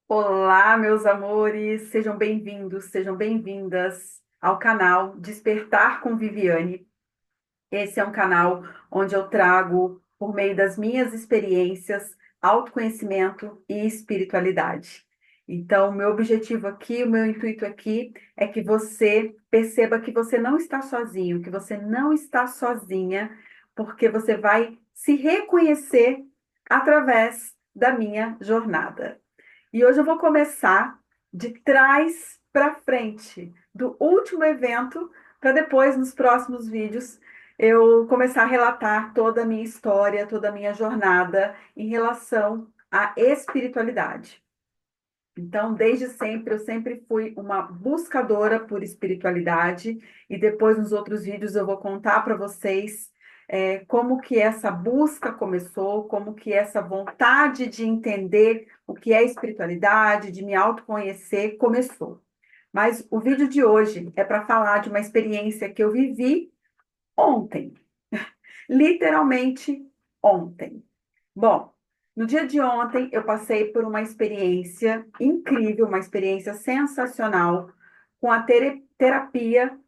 Olá, meus amores, sejam bem-vindos, sejam bem-vindas ao canal Despertar com Viviane. Esse é um canal onde eu trago, por meio das minhas experiências, autoconhecimento e espiritualidade. Então, o meu objetivo aqui, o meu intuito aqui é que você perceba que você não está sozinho, que você não está sozinha, porque você vai se reconhecer através da minha jornada. E hoje eu vou começar de trás para frente, do último evento, para depois, nos próximos vídeos, eu começar a relatar toda a minha história, toda a minha jornada em relação à espiritualidade. Então, desde sempre, eu sempre fui uma buscadora por espiritualidade, e depois, nos outros vídeos, eu vou contar para vocês como que essa busca começou, como que essa vontade de entender o que é espiritualidade, de me autoconhecer, começou. Mas o vídeo de hoje é para falar de uma experiência que eu vivi ontem, literalmente ontem. Bom, no dia de ontem eu passei por uma experiência incrível, uma experiência sensacional com a terapia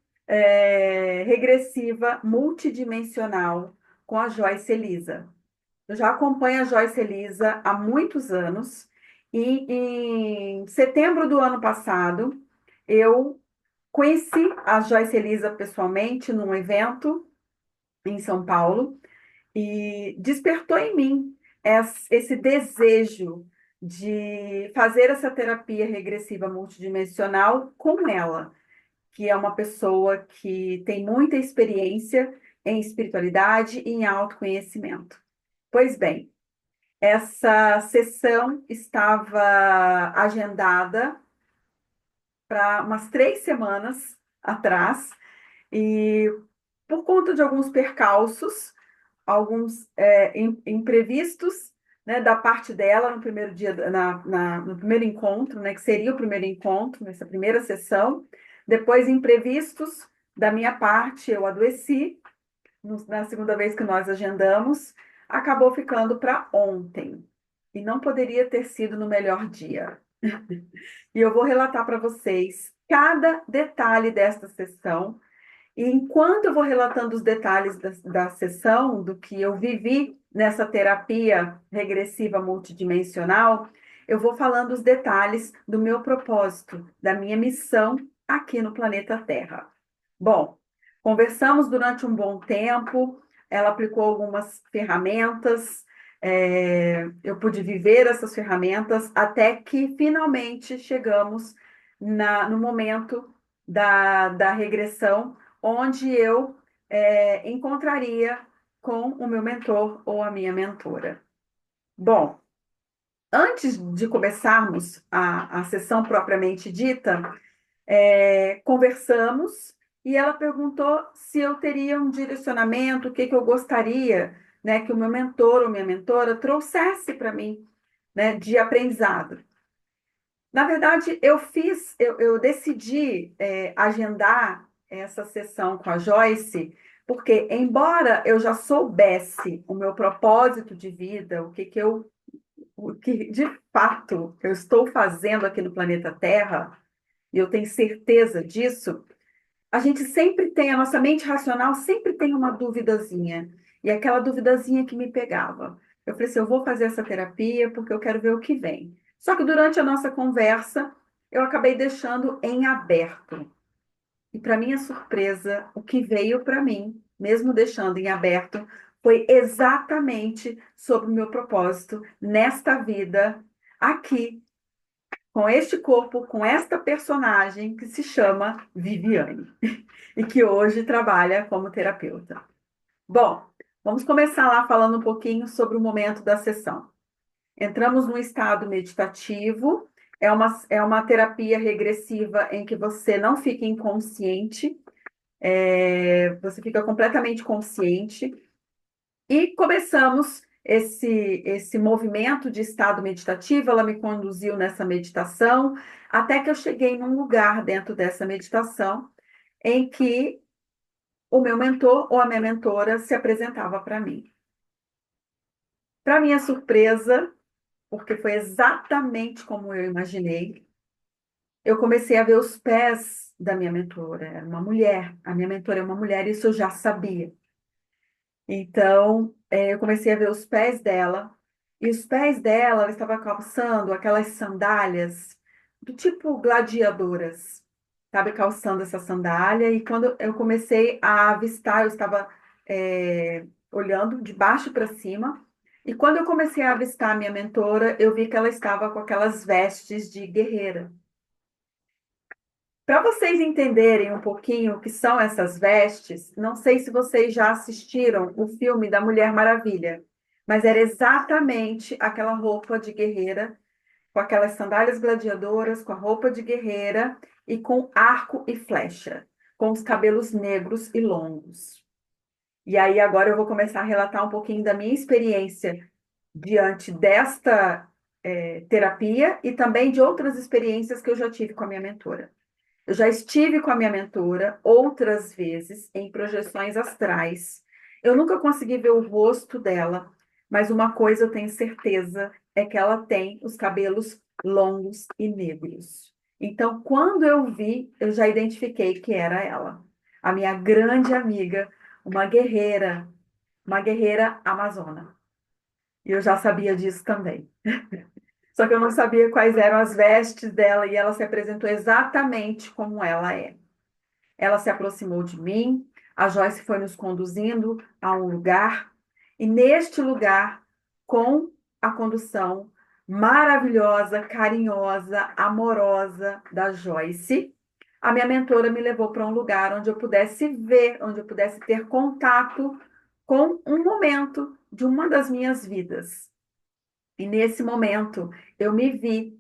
regressiva multidimensional com a Joyce Elisa. Eu já acompanho a Joyce Elisa há muitos anos e em setembro do ano passado eu conheci a Joyce Elisa pessoalmente num evento em São Paulo e despertou em mim esse desejo de fazer essa terapia regressiva multidimensional com ela, que é uma pessoa que tem muita experiência em espiritualidade e em autoconhecimento. Pois bem, essa sessão estava agendada para umas 3 semanas atrás, e por conta de alguns percalços, alguns imprevistos, né, da parte dela no primeiro dia, no primeiro encontro, né, que seria o primeiro encontro, nessa primeira sessão. Depois, imprevistos da minha parte, eu adoeci, na segunda vez que nós agendamos, acabou ficando para ontem. E não poderia ter sido no melhor dia. E eu vou relatar para vocês cada detalhe desta sessão, e enquanto eu vou relatando os detalhes da sessão, do que eu vivi nessa terapia regressiva multidimensional, eu vou falando os detalhes do meu propósito, da minha missão aqui no planeta Terra. Bom, conversamos durante um bom tempo, ela aplicou algumas ferramentas, eu pude viver essas ferramentas até que finalmente chegamos no momento da regressão, onde eu encontraria com o meu mentor ou a minha mentora. Bom, antes de começarmos a sessão propriamente dita, conversamos e ela perguntou se eu teria um direcionamento, o que, que eu gostaria, né, que o meu mentor ou minha mentora trouxesse para mim, né, de aprendizado. Na verdade, eu decidi agendar essa sessão com a Joyce, porque, embora eu já soubesse o meu propósito de vida, o que de fato eu estou fazendo aqui no planeta Terra, e eu tenho certeza disso, a gente sempre tem, a nossa mente racional sempre tem uma duvidazinha, e aquela duvidazinha que me pegava. Eu falei assim, eu vou fazer essa terapia porque eu quero ver o que vem. Só que durante a nossa conversa, eu acabei deixando em aberto. E para minha surpresa, o que veio para mim, mesmo deixando em aberto, foi exatamente sobre o meu propósito nesta vida, aqui, com este corpo, com esta personagem que se chama Viviane e que hoje trabalha como terapeuta. Bom, vamos começar lá falando um pouquinho sobre o momento da sessão. Entramos num estado meditativo, é uma terapia regressiva em que você não fica inconsciente, você fica completamente consciente, e começamos esse movimento de estado meditativo. Ela me conduziu nessa meditação, até que eu cheguei num lugar dentro dessa meditação em que o meu mentor ou a minha mentora se apresentava para mim. Para minha surpresa, porque foi exatamente como eu imaginei. Eu comecei a ver os pés da minha mentora, era uma mulher, a minha mentora é uma mulher, isso eu já sabia. Então, eu comecei a ver os pés dela, e os pés dela, ela estava calçando aquelas sandálias do tipo gladiadoras, sabe, calçando essa sandália, e quando eu comecei a avistar, eu estava olhando de baixo para cima, e quando eu comecei a avistar a minha mentora, eu vi que ela estava com aquelas vestes de guerreira. Para vocês entenderem um pouquinho o que são essas vestes, não sei se vocês já assistiram o filme da Mulher Maravilha, mas era exatamente aquela roupa de guerreira, com aquelas sandálias gladiadoras, com a roupa de guerreira e com arco e flecha, com os cabelos negros e longos. E aí agora eu vou começar a relatar um pouquinho da minha experiência diante desta terapia e também de outras experiências que eu já tive com a minha mentora. Eu já estive com a minha mentora outras vezes em projeções astrais. Eu nunca consegui ver o rosto dela, mas uma coisa eu tenho certeza é que ela tem os cabelos longos e negros. Então, quando eu vi, eu já identifiquei que era ela, a minha grande amiga, uma guerreira amazona. E eu já sabia disso também. Só que eu não sabia quais eram as vestes dela e ela se apresentou exatamente como ela é. Ela se aproximou de mim, a Joyce foi nos conduzindo a um lugar, e neste lugar, com a condução maravilhosa, carinhosa, amorosa da Joyce, a minha mentora me levou para um lugar onde eu pudesse ver, onde eu pudesse ter contato com um momento de uma das minhas vidas. E nesse momento, eu me vi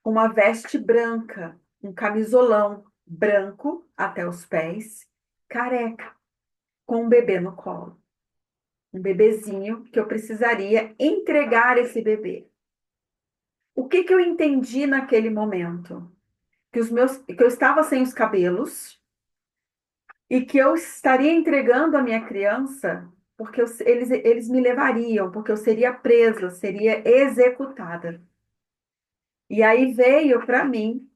com uma veste branca, um camisolão branco até os pés, careca, com um bebê no colo. Um bebezinho que eu precisaria entregar esse bebê. O que que eu entendi naquele momento? Que eu estava sem os cabelos e que eu estaria entregando a minha criança porque eles me levariam, porque eu seria presa, seria executada. E aí veio para mim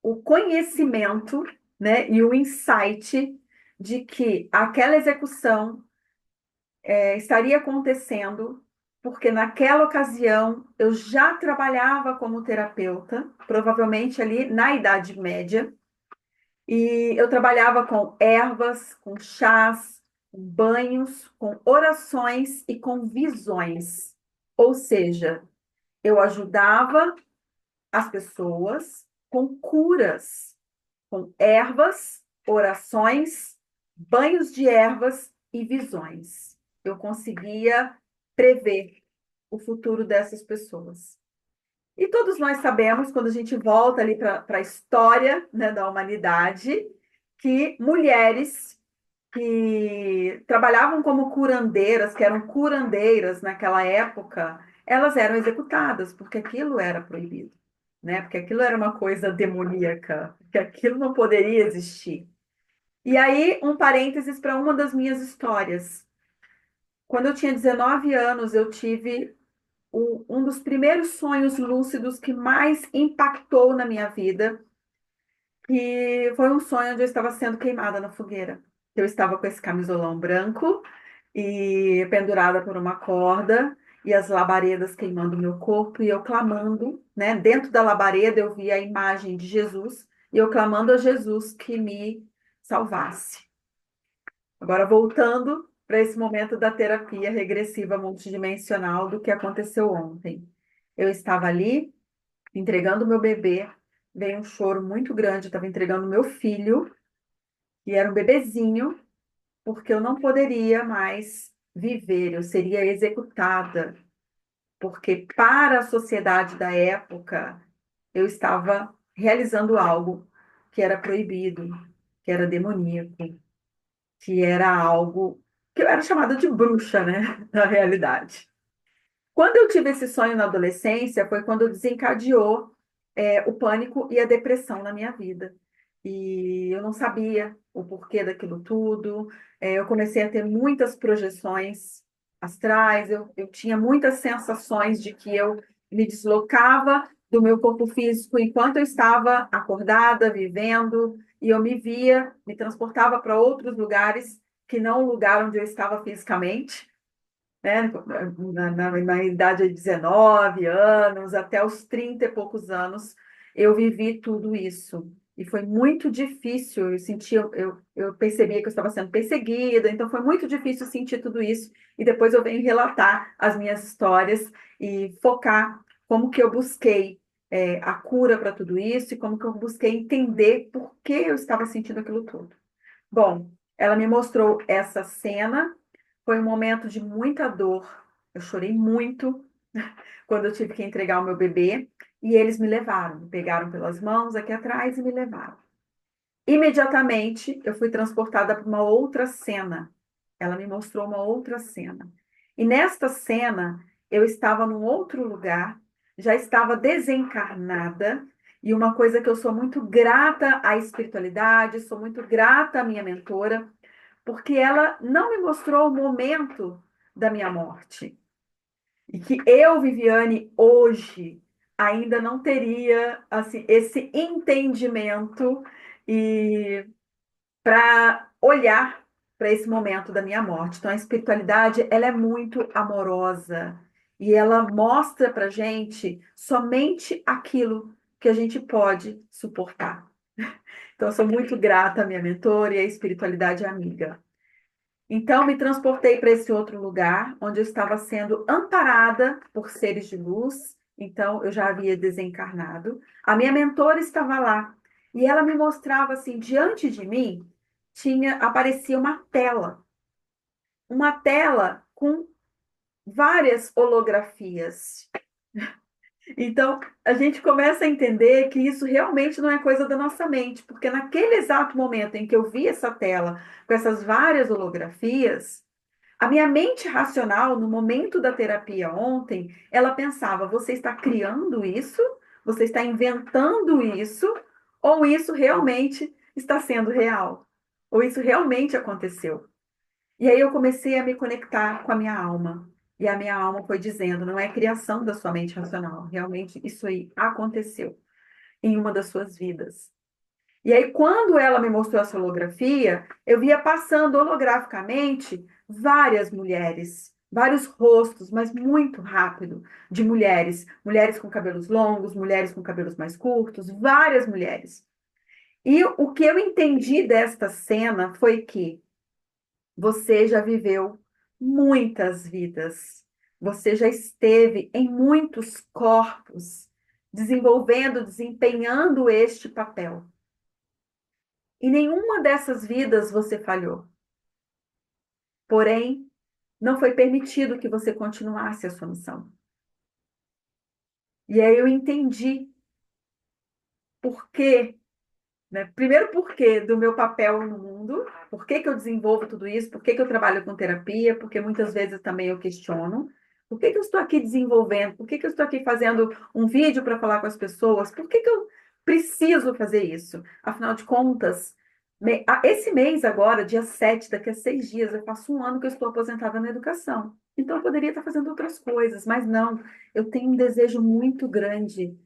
o conhecimento, né, e o insight de que aquela execução estaria acontecendo porque naquela ocasião eu já trabalhava como terapeuta, provavelmente ali na Idade Média, e eu trabalhava com ervas, com chás, com banhos, com orações e com visões. Ou seja, eu ajudava as pessoas com curas, com ervas, orações, banhos de ervas e visões. Eu conseguia prever o futuro dessas pessoas. E todos nós sabemos, quando a gente volta ali para a história, né, da humanidade, que mulheres que trabalhavam como curandeiras, que eram curandeiras naquela época, elas eram executadas, porque aquilo era proibido, né? Porque aquilo era uma coisa demoníaca, que aquilo não poderia existir. E aí, um parênteses para uma das minhas histórias. Quando eu tinha 19 anos, eu tive um dos primeiros sonhos lúcidos que mais impactou na minha vida, que foi um sonho onde eu estava sendo queimada na fogueira. Eu estava com esse camisolão branco e pendurada por uma corda e as labaredas queimando meu corpo e eu clamando, né? Dentro da labareda eu vi a imagem de Jesus e eu clamando a Jesus que me salvasse. Agora voltando para esse momento da terapia regressiva multidimensional do que aconteceu ontem. Eu estava ali entregando meu bebê, veio um choro muito grande, eu estava entregando meu filho e era um bebezinho, porque eu não poderia mais viver, eu seria executada, porque para a sociedade da época eu estava realizando algo que era proibido, que era demoníaco, que era algo que eu era chamada de bruxa, né, na realidade. Quando eu tive esse sonho na adolescência, foi quando desencadeou o pânico e a depressão na minha vida. E eu não sabia o porquê daquilo tudo. Eu comecei a ter muitas projeções. astrais, eu tinha muitas sensações de que eu me deslocava do meu corpo físico enquanto eu estava acordada, vivendo, e eu me via, me transportava para outros lugares que não o lugar onde eu estava fisicamente, né? Na idade de 19 anos, até os 30 e poucos anos, eu vivi tudo isso. E foi muito difícil, eu sentia, eu percebia que eu estava sendo perseguida, então foi muito difícil sentir tudo isso. E depois eu venho relatar as minhas histórias e focar como que eu busquei a cura para tudo isso e como que eu busquei entender por que eu estava sentindo aquilo tudo. Bom, ela me mostrou essa cena, foi um momento de muita dor. Eu chorei muito quando eu tive que entregar o meu bebê e eles me levaram, me pegaram pelas mãos aqui atrás e me levaram. Imediatamente eu fui transportada para uma outra cena. Ela me mostrou uma outra cena. E nesta cena eu estava num outro lugar, já estava desencarnada. E uma coisa que eu sou muito grata à espiritualidade, sou muito grata à minha mentora, porque ela não me mostrou o momento da minha morte. E que eu, Viviane, hoje ainda não teria assim esse entendimento e para olhar para esse momento da minha morte. Então a espiritualidade, ela é muito amorosa e ela mostra para gente somente aquilo que a gente pode suportar. Então eu sou muito grata à minha mentora e à espiritualidade amiga. Então, me transportei para esse outro lugar, onde eu estava sendo amparada por seres de luz. Então, eu já havia desencarnado. A minha mentora estava lá. E ela me mostrava assim, diante de mim, aparecia uma tela com várias holografias. Então, a gente começa a entender que isso realmente não é coisa da nossa mente, porque naquele exato momento em que eu vi essa tela com essas várias holografias, a minha mente racional, no momento da terapia ontem, ela pensava: você está criando isso? Você está inventando isso? Ou isso realmente está sendo real? Ou isso realmente aconteceu? E aí eu comecei a me conectar com a minha alma. E a minha alma foi dizendo: não é criação da sua mente racional, realmente isso aí aconteceu em uma das suas vidas. E aí, quando ela me mostrou essa holografia, eu via passando holograficamente várias mulheres, vários rostos, mas muito rápido, de mulheres. Mulheres com cabelos longos, mulheres com cabelos mais curtos, várias mulheres. E o que eu entendi desta cena foi que você já viveu muitas vidas. Você já esteve em muitos corpos, desenvolvendo, desempenhando este papel. Em nenhuma dessas vidas você falhou. Porém, não foi permitido que você continuasse a sua missão. E aí eu entendi por quê, né? Primeiro, por quê do meu papel no mundo, por que que eu desenvolvo tudo isso, por que que eu trabalho com terapia, porque muitas vezes também eu questiono. Por que que eu estou aqui desenvolvendo? Por que que eu estou aqui fazendo um vídeo para falar com as pessoas? Por que que eu preciso fazer isso? Afinal de contas, esse mês agora, dia 7, daqui a 6 dias, eu faço um ano que eu estou aposentada na educação. Então, eu poderia estar fazendo outras coisas, mas não. Eu tenho um desejo muito grande,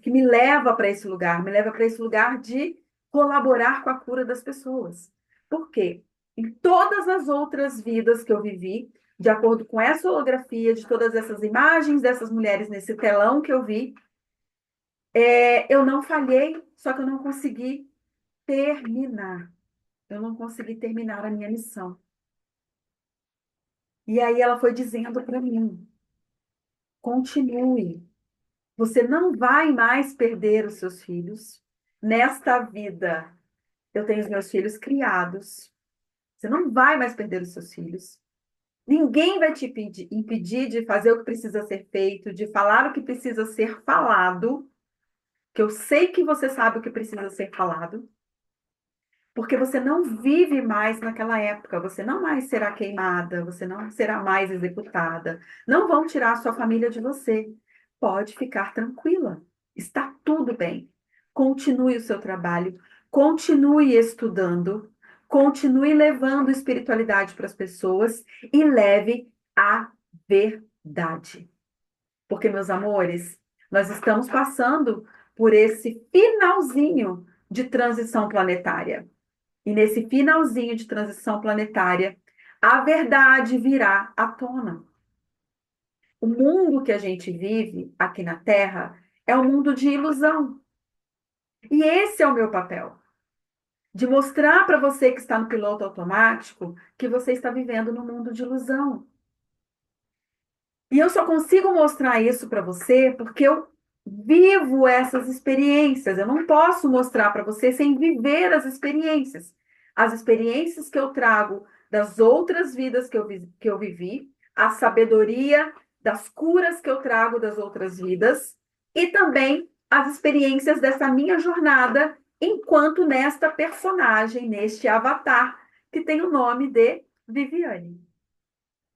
que me leva para esse lugar, me leva para esse lugar de colaborar com a cura das pessoas. Por quê? Em todas as outras vidas que eu vivi, de acordo com essa holografia, de todas essas imagens dessas mulheres nesse telão que eu vi, eu não falhei, só que eu não consegui terminar. Eu não consegui terminar a minha missão. E aí ela foi dizendo para mim: continue. Você não vai mais perder os seus filhos. Nesta vida, eu tenho os meus filhos criados. Você não vai mais perder os seus filhos. Ninguém vai te impedir de fazer o que precisa ser feito, de falar o que precisa ser falado, que eu sei que você sabe o que precisa ser falado. Porque você não vive mais naquela época, você não mais será queimada, você não será mais executada. Não vão tirar a sua família de você. Pode ficar tranquila, está tudo bem. Continue o seu trabalho, continue estudando, continue levando espiritualidade para as pessoas e leve a verdade. Porque, meus amores, nós estamos passando por esse finalzinho de transição planetária. E nesse finalzinho de transição planetária, a verdade virá à tona. O mundo que a gente vive aqui na Terra é um mundo de ilusão. E esse é o meu papel, de mostrar para você que está no piloto automático que você está vivendo num mundo de ilusão. E eu só consigo mostrar isso para você porque eu vivo essas experiências. Eu não posso mostrar para você sem viver as experiências. As experiências que eu trago das outras vidas que eu vivi, a sabedoria das curas que eu trago das outras vidas e também as experiências dessa minha jornada enquanto nesta personagem, neste avatar, que tem o nome de Viviane.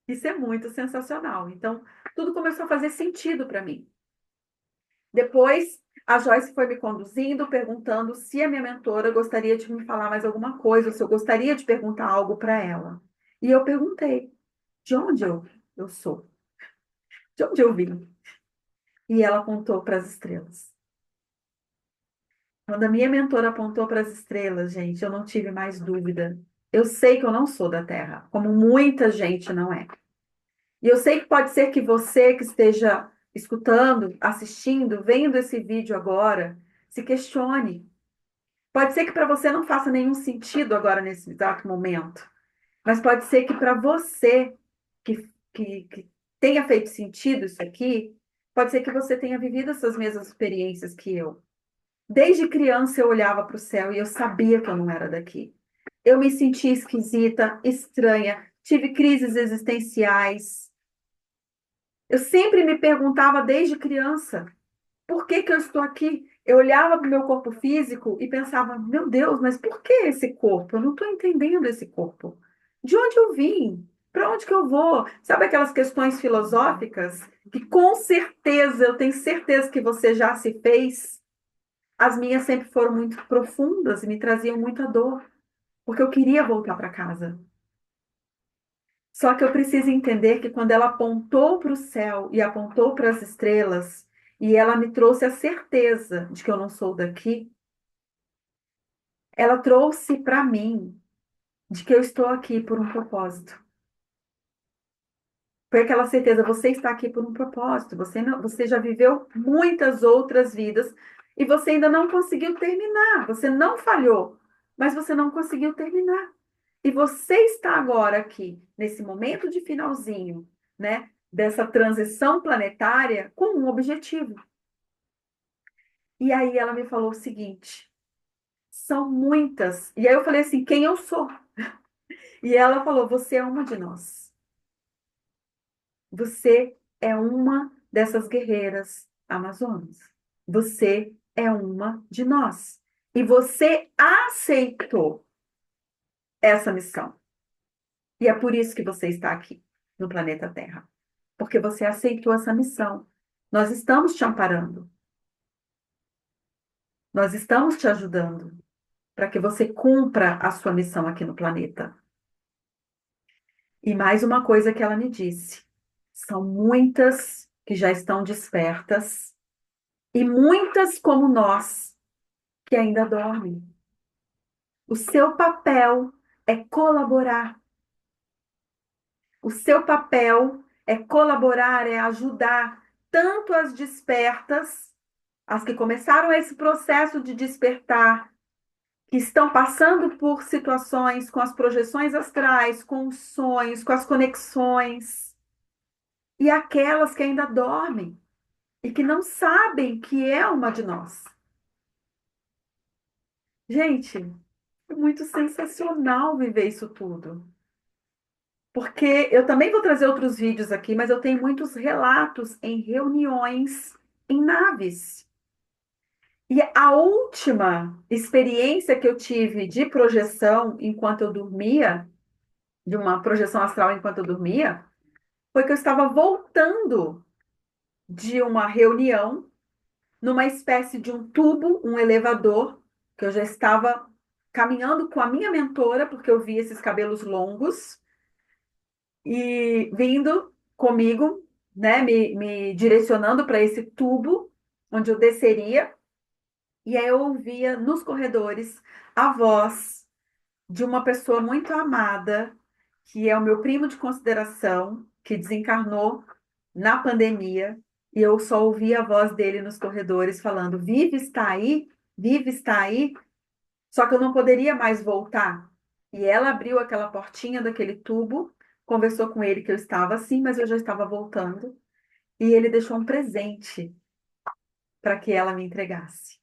Isso é muito sensacional. Então, tudo começou a fazer sentido para mim. Depois, a Joyce foi me conduzindo, perguntando se a minha mentora gostaria de me falar mais alguma coisa, ou se eu gostaria de perguntar algo para ela. E eu perguntei: de onde eu sou? De onde eu vim? E ela apontou para as estrelas. Quando a minha mentora apontou para as estrelas, gente, eu não tive mais dúvida. Eu sei que eu não sou da Terra, como muita gente não é. E eu sei que pode ser que você que esteja escutando, assistindo, vendo esse vídeo agora, se questione. Pode ser que para você não faça nenhum sentido agora nesse exato momento, mas pode ser que para você que tenha feito sentido isso aqui, pode ser que você tenha vivido essas mesmas experiências que eu. Desde criança eu olhava para o céu e eu sabia que eu não era daqui. Eu me sentia esquisita, estranha, tive crises existenciais. Eu sempre me perguntava desde criança, por que que eu estou aqui? Eu olhava para o meu corpo físico e pensava, meu Deus, mas por que esse corpo? Eu não estou entendendo esse corpo. De onde eu vim? Para onde que eu vou? Sabe aquelas questões filosóficas que com certeza, eu tenho certeza que você já se fez? As minhas sempre foram muito profundas e me traziam muita dor, porque eu queria voltar para casa. Só que eu preciso entender que quando ela apontou para o céu e apontou para as estrelas, e ela me trouxe a certeza de que eu não sou daqui, ela trouxe para mim de que eu estou aqui por um propósito. Foi aquela certeza, você está aqui por um propósito, você não, você já viveu muitas outras vidas e você ainda não conseguiu terminar. Você não falhou, mas você não conseguiu terminar. E você está agora aqui, nesse momento de finalzinho, né, dessa transição planetária, com um objetivo. E aí ela me falou o seguinte: são muitas. E aí eu falei assim: quem eu sou? E ela falou: você é uma de nós. Você é uma dessas guerreiras amazonas. Você é uma de nós. E você aceitou essa missão. E é por isso que você está aqui, no planeta Terra. Porque você aceitou essa missão. Nós estamos te amparando. Nós estamos te ajudando para que você cumpra a sua missão aqui no planeta. E mais uma coisa que ela me disse: são muitas que já estão despertas e muitas como nós que ainda dormem. O seu papel é colaborar. O seu papel é colaborar, é ajudar tanto as despertas, as que começaram esse processo de despertar, que estão passando por situações com as projeções astrais, com os sonhos, com as conexões, e aquelas que ainda dormem e que não sabem que é uma de nós. Gente, é muito sensacional viver isso tudo. Porque eu também vou trazer outros vídeos aqui, mas eu tenho muitos relatos em reuniões em naves. E a última experiência que eu tive de projeção enquanto eu dormia, de uma projeção astral enquanto eu dormia, foi que eu estava voltando de uma reunião numa espécie de um tubo, um elevador, que eu já estava caminhando com a minha mentora, porque eu vi esses cabelos longos, e vindo comigo, né, me direcionando para esse tubo onde eu desceria, e aí eu ouvia nos corredores a voz de uma pessoa muito amada, que é o meu primo de consideração, que desencarnou na pandemia, e eu só ouvia a voz dele nos corredores falando: Vive está aí? Vive está aí? Só que eu não poderia mais voltar. E ela abriu aquela portinha daquele tubo, conversou com ele que eu estava assim, mas eu já estava voltando, e ele deixou um presente para que ela me entregasse.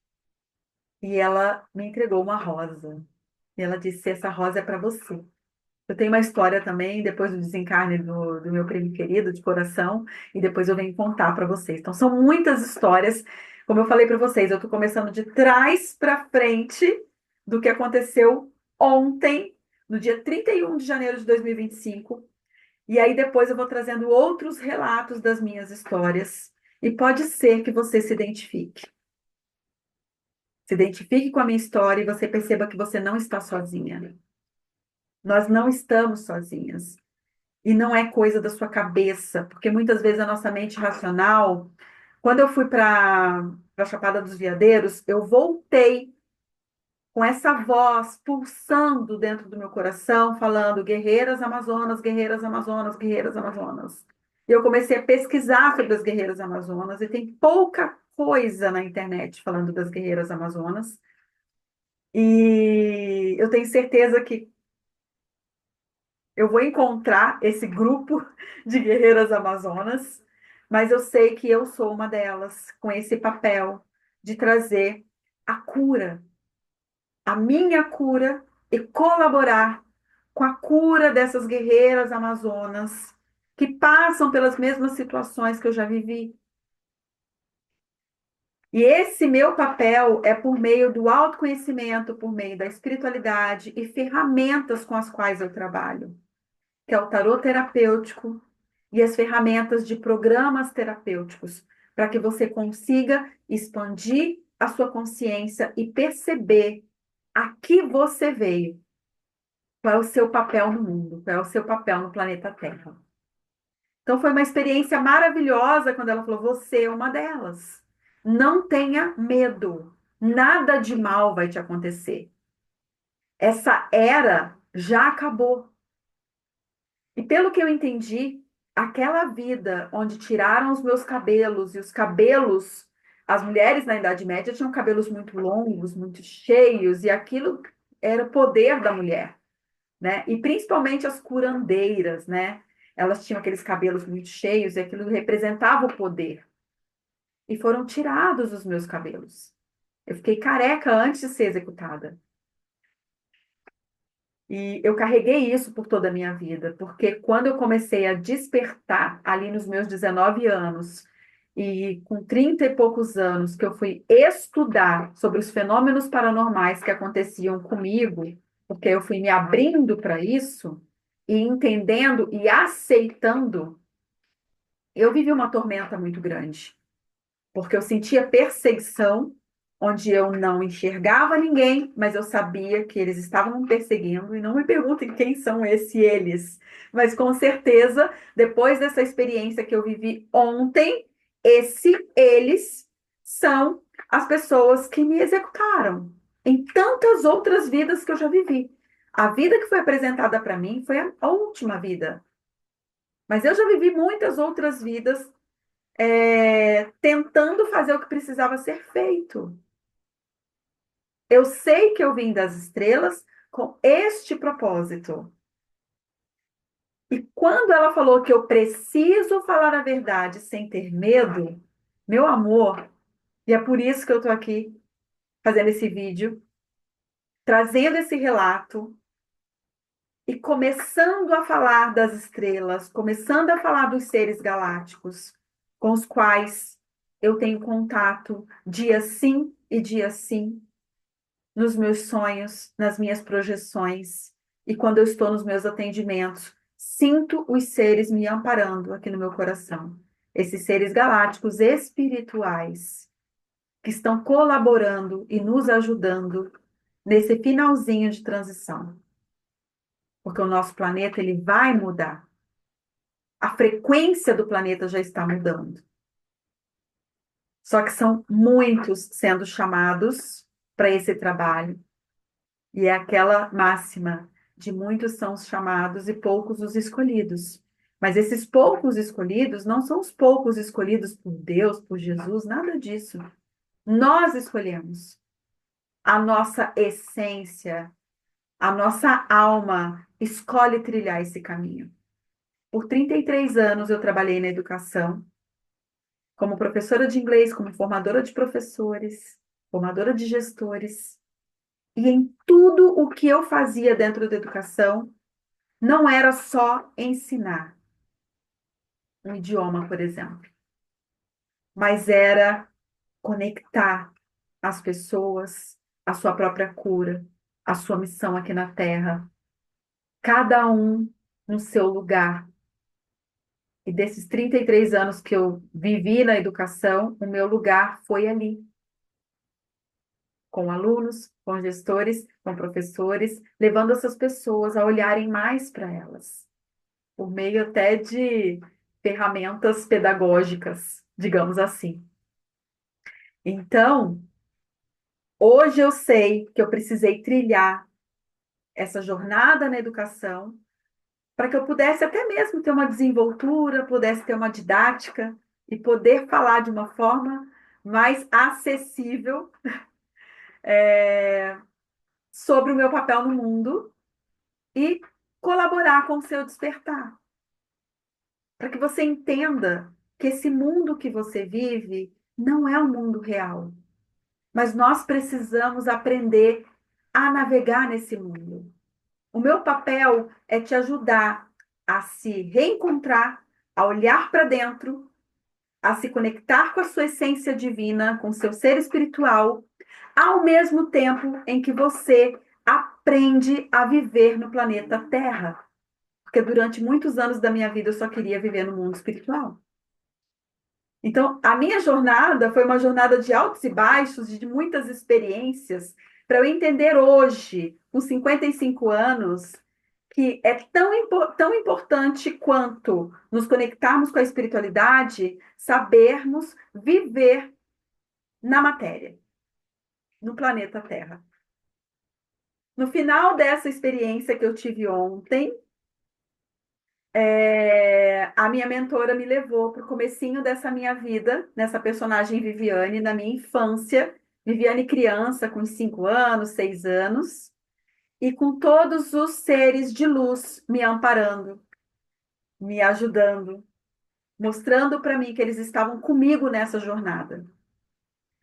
E ela me entregou uma rosa. E ela disse: Essa rosa é para você. Eu tenho uma história também, depois do desencarne do meu primo querido, de coração, e depois eu venho contar para vocês. Então, são muitas histórias. Como eu falei para vocês, eu estou começando de trás para frente do que aconteceu ontem, no dia 31 de janeiro de 2025. E aí depois eu vou trazendo outros relatos das minhas histórias. E pode ser que você se identifique. Se identifique com a minha história e você perceba que você não está sozinha. Nós não estamos sozinhas. E não é coisa da sua cabeça, porque muitas vezes a nossa mente racional. Quando eu fui para a Chapada dos Veadeiros, eu voltei com essa voz pulsando dentro do meu coração, falando guerreiras amazonas, guerreiras amazonas, guerreiras amazonas. E eu comecei a pesquisar sobre as guerreiras amazonas, e tem pouca coisa na internet falando das guerreiras amazonas. E eu tenho certeza que eu vou encontrar esse grupo de guerreiras amazonas, mas eu sei que eu sou uma delas, com esse papel de trazer a cura, a minha cura, e colaborar com a cura dessas guerreiras amazonas que passam pelas mesmas situações que eu já vivi. E esse meu papel é por meio do autoconhecimento, por meio da espiritualidade e ferramentas com as quais eu trabalho, que é o tarô terapêutico e as ferramentas de programas terapêuticos, para que você consiga expandir a sua consciência e perceber a que você veio, qual é o seu papel no mundo, qual é o seu papel no planeta Terra. Então foi uma experiência maravilhosa quando ela falou: você é uma delas. Não tenha medo. Nada de mal vai te acontecer. Essa era já acabou. E pelo que eu entendi, aquela vida onde tiraram os meus cabelos e os cabelos, as mulheres na Idade Média tinham cabelos muito longos, muito cheios, e aquilo era o poder da mulher, né? E principalmente as curandeiras, né? Elas tinham aqueles cabelos muito cheios e aquilo representava o poder. E foram tirados os meus cabelos. Eu fiquei careca antes de ser executada. E eu carreguei isso por toda a minha vida, porque quando eu comecei a despertar ali nos meus 19 anos, e com 30 e poucos anos, que eu fui estudar sobre os fenômenos paranormais que aconteciam comigo, porque eu fui me abrindo para isso, e entendendo e aceitando, eu vivi uma tormenta muito grande, porque eu sentia perseguição, onde eu não enxergava ninguém, mas eu sabia que eles estavam me perseguindo, e não me perguntem quem são esses eles, mas com certeza, depois dessa experiência que eu vivi ontem, eles são as pessoas que me executaram em tantas outras vidas que eu já vivi. A vida que foi apresentada para mim foi a última vida, mas eu já vivi muitas outras vidas tentando fazer o que precisava ser feito. Eu sei que eu vim das estrelas com este propósito. E quando ela falou que eu preciso falar a verdade sem ter medo, meu amor, e é por isso que eu estou aqui fazendo esse vídeo, trazendo esse relato e começando a falar das estrelas, começando a falar dos seres galácticos, com os quais eu tenho contato dia sim e dia sim, nos meus sonhos, nas minhas projeções, e quando eu estou nos meus atendimentos, sinto os seres me amparando aqui no meu coração. Esses seres galácticos espirituais que estão colaborando e nos ajudando nesse finalzinho de transição. Porque o nosso planeta ele vai mudar. A frequência do planeta já está mudando. Só que são muitos sendo chamados para esse trabalho. E é aquela máxima de muitos são os chamados e poucos os escolhidos. Mas esses poucos escolhidos não são os poucos escolhidos por Deus, por Jesus, nada disso. Nós escolhemos. A nossa essência, a nossa alma escolhe trilhar esse caminho. Por 33 anos eu trabalhei na educação, como professora de inglês, como formadora de professores, formadora de gestores. E em tudo o que eu fazia dentro da educação, não era só ensinar um idioma, por exemplo, mas era conectar as pessoas à sua própria cura, à sua missão aqui na Terra, cada um no seu lugar. E desses 33 anos que eu vivi na educação, o meu lugar foi ali, com alunos, com gestores, com professores, levando essas pessoas a olharem mais para elas, por meio até de ferramentas pedagógicas, digamos assim. Então, hoje eu sei que eu precisei trilhar essa jornada na educação para que eu pudesse até mesmo ter uma desenvoltura, pudesse ter uma didática e poder falar de uma forma mais acessível sobre o meu papel no mundo e colaborar com o seu despertar, para que você entenda que esse mundo que você vive não é o mundo real, mas nós precisamos aprender a navegar nesse mundo. O meu papel é te ajudar a se reencontrar, a olhar para dentro, a se conectar com a sua essência divina, com o seu ser espiritual, ao mesmo tempo em que você aprende a viver no planeta Terra. Porque durante muitos anos da minha vida eu só queria viver no mundo espiritual. Então, a minha jornada foi uma jornada de altos e baixos, de muitas experiências, para eu entender hoje, com 55 anos, que é tão importante quanto nos conectarmos com a espiritualidade, sabermos viver na matéria, no planeta Terra. No final dessa experiência que eu tive ontem, a minha mentora me levou para o comecinho dessa minha vida, nessa personagem Viviane, na minha infância, Viviane criança, com 5 anos, 6 anos, e com todos os seres de luz me amparando, me ajudando, mostrando para mim que eles estavam comigo nessa jornada.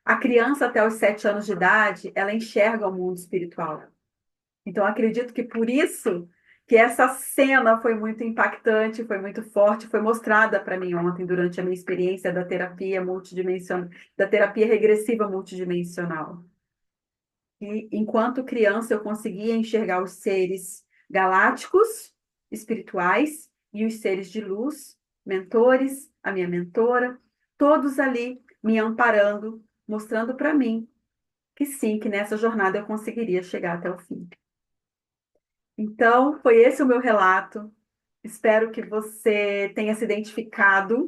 A criança até os 7 anos de idade, ela enxerga o mundo espiritual. Então, acredito que por isso que essa cena foi muito impactante, foi muito forte, foi mostrada para mim ontem durante a minha experiência da terapia multidimensional, da terapia regressiva multidimensional. E enquanto criança eu conseguia enxergar os seres galácticos, espirituais e os seres de luz, mentores, a minha mentora, todos ali me amparando, mostrando para mim que sim, que nessa jornada eu conseguiria chegar até o fim. Então, foi esse o meu relato. Espero que você tenha se identificado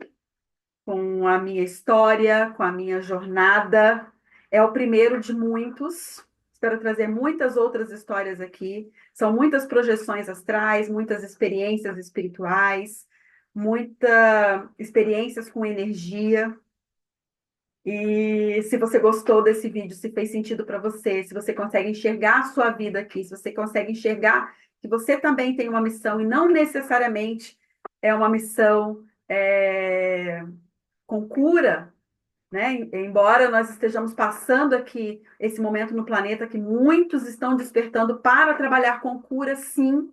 com a minha história, com a minha jornada. É o primeiro de muitos. Espero trazer muitas outras histórias aqui. São muitas projeções astrais, muitas experiências espirituais, muitas experiências com energia. E se você gostou desse vídeo, se fez sentido para você, se você consegue enxergar a sua vida aqui, se você consegue enxergar que você também tem uma missão e não necessariamente é uma missão com cura, né? Embora nós estejamos passando aqui esse momento no planeta que muitos estão despertando para trabalhar com cura, sim.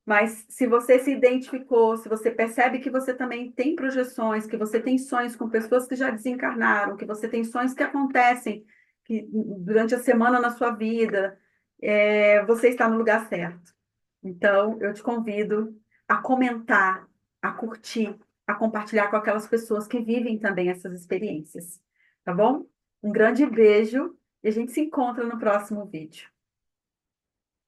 Mas se você se identificou, se você percebe que você também tem projeções, que você tem sonhos com pessoas que já desencarnaram, que você tem sonhos que acontecem durante a semana na sua vida, você está no lugar certo. Então, eu te convido a comentar, a curtir, a compartilhar com aquelas pessoas que vivem também essas experiências. Tá bom? Um grande beijo e a gente se encontra no próximo vídeo.